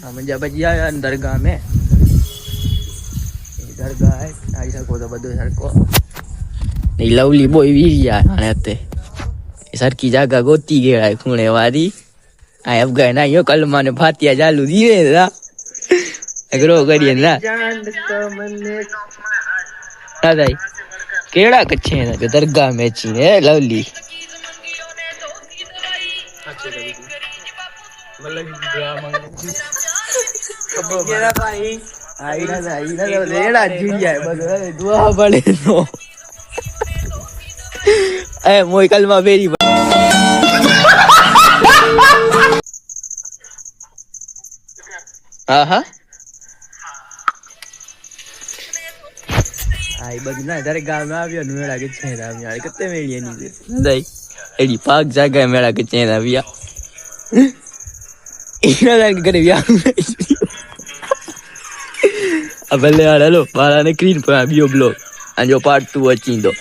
हम जब आया दरगाह में दरगाह है आई सको तो બધું સરકો ની લવલી બોય વી ગયા અને તે સરકી જાગા ગોતી ગયા ખૂણે વારી આ અફગાન આયો કલમા ને ફાતિયા ચાલુ દીવે રા અગરો કરીએ ના દાદા કેડા કચ્છે ને દરગાહ में छी है लवली मेरा भाई आई ना तो लेड़ा जुड़िया है बस दुआ पड़े तो ए मोई कलमा बेरी हाँ हाँ आई बस ना इधर गांव में आवियो मेरा के छेड़ा में यार कितने मेलिए नहीं दई एडी पाक जागा मेरा के छेड़ा भैया इना लाइन करे भैया अब ले आ लो बाला ने क्लीन पर बियो blog and your part 2 watching though